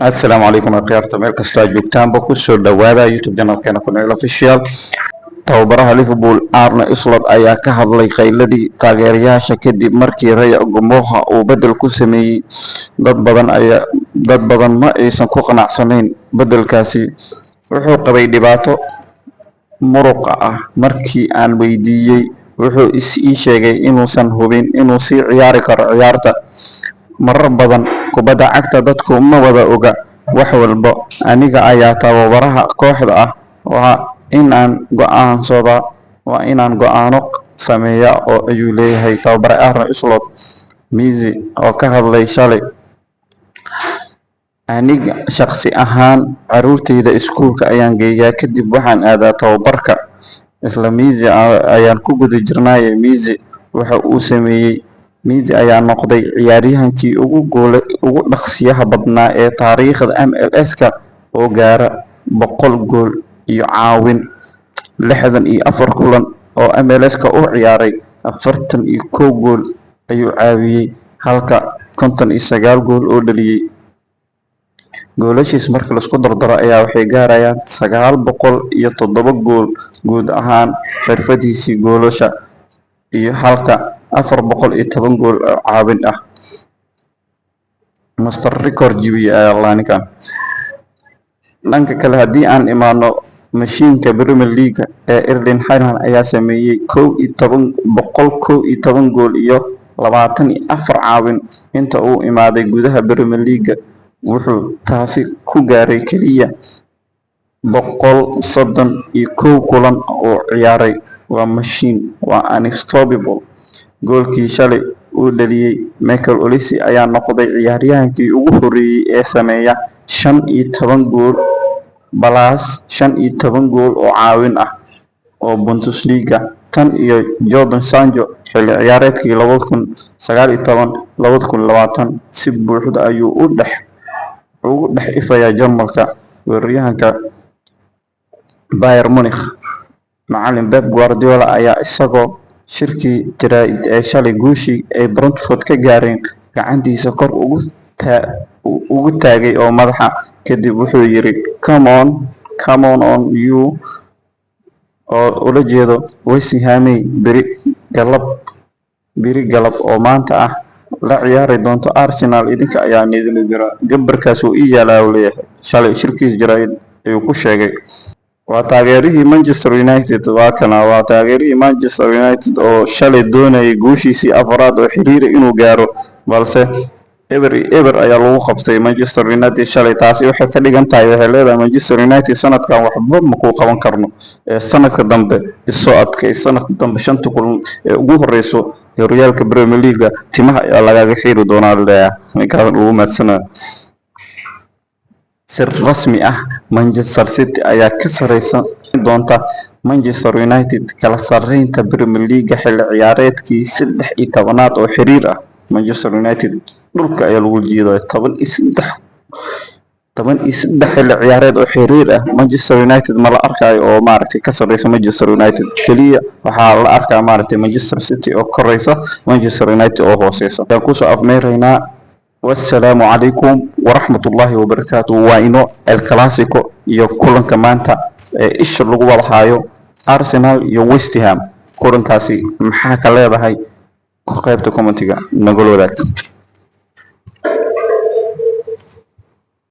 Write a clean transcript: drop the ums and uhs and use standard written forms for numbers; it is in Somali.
السلام عليكم أخيارتا مeel kasta aad joogtaanba kusoo dhawaada youtube channelkeena Kunil Official. Tababaraha Liverpool Arne Slot ayaa ka hadlay kheyladii taageerayaasha kadib markii Raya Gomoha uu bedel ku sameeyay. Dad badan ma aysan ku qanacsanayn bedelkaasi. Wuxuu qabay dhibaato muruqa ah markii aan weydiiyay. Wuxuu ii sheegay inuusan hubin inuu sii ciyaari karo ciyaarta. Marar badan kubadda cagta dadku ma wada oga wax walba. Aniga ayaa tababaraha kooxda ah. Waa inaan go'aano sameeyaa oo ayuu leeyahay tababare Arne Slot. Messi oo ka hadlay shalay: aniga shakhsi ahaan caruurtayda iskuulka ayaan geeyaa kadib waxaan aadaa tababarka. Isla Messi ayaan ku guda jirnay. Messi waxa uu sameeyay. Messi ayaa noqday ciyaaryahankii ugu dhaqsiyaha badnaa ee taariikhda MLS-ka oo gaara 100 gool iyo caawin. 64 kulan oo MLS-ka u ciyaaray, 41 gool ayuu caawiyay halka 59 gool oo dhaliyay. Goolashiisa marka la isku dardaro ayaa waxay gaarayaan 907 gool guud ahaan xirfadiisii goolasha iyo halka 410 gool oo caawin ah. Master record jibiyay ninkan. Dhanka kale haddii aan imaano mashiinka Premier League ee Erling Haaland ayaa sameeyay 111 gool iyo 24 caawin inta uu imaaday gudaha Premier League. Wuxuu taasi ku gaaray kaliya 131 kulan oo ciyaaray. Waa mashiin, waa unstoppable. Goolkii shalay uu dhaliyay Michael Olise ayaa noqday ciyaaryahankii ugu horeeyay ee sameeya 15 gool plus 15 gool oo caawin ah oo Bundesliga tan iyo Jadon Sancho xilli ciyaareedkii 2019-2020 si buuxda ayuu ugu dhex ifaya Jarmalka. Weeraryahanka Bayern Munich macallin Pep Guardiola ayaa isagoo shirkii jaraa'id ee shalay guushii ay Brentford ka gaareen gacantiisa kor ugu taagay oo madaxa kadib wuxuu yiri come on you oo ula jeedo West Ham beri galab oo maanta ah la ciyaari doonto Arsenal. Idinka ayaa nidin jira gambarkaas uu iyaalaa leeyahay. Shalay shirkiis jaraa'id ayuu ku sheegay. Waa taageerihii Manchester United. Waa taageerihii Manchester United oo shalay doonayay guushiisii afraad oo xiriir inuu gaaro, balse eber ayaa lagu qabtay Manchester United shalay. Taasi waxay ka dhigan tahay waxay leedahay Manchester United sanadkan waxba ma ku qaban karno. Sanadka dambe isoo adkay. Sanadka dambe 5 kulan ee ugu horeyso horyaalka Premier League timaha ayaa lagaga xiiri doonaa leeyahay. Ninkaan ugu maadsana sir rasmi ah Manchester City ayaa ka sareysan doonta Manchester United kala sareynta Premier League xilli ciyaareedkii 13aad oo xiriir ah. Manchester United dhulka ayaa lagu jiiday 13 xilli ciyaareed oo xiriir ah. Manchester United ma la arkayo oo ka sareysa Manchester United kaliya. Waxaa la arkaa Manchester City oo koreysa, Manchester United oo hooseysa. Ku soo afmeeraynaa. والسلام عليكم ورحمة الله وبركاته. وإنه الكلاسيكو يكون كمان إيش اللي هو الحياة أرسنال ويست هام كورن كاسي محاكا لها هاي قيبتكم انتقا نقولوا ذلك.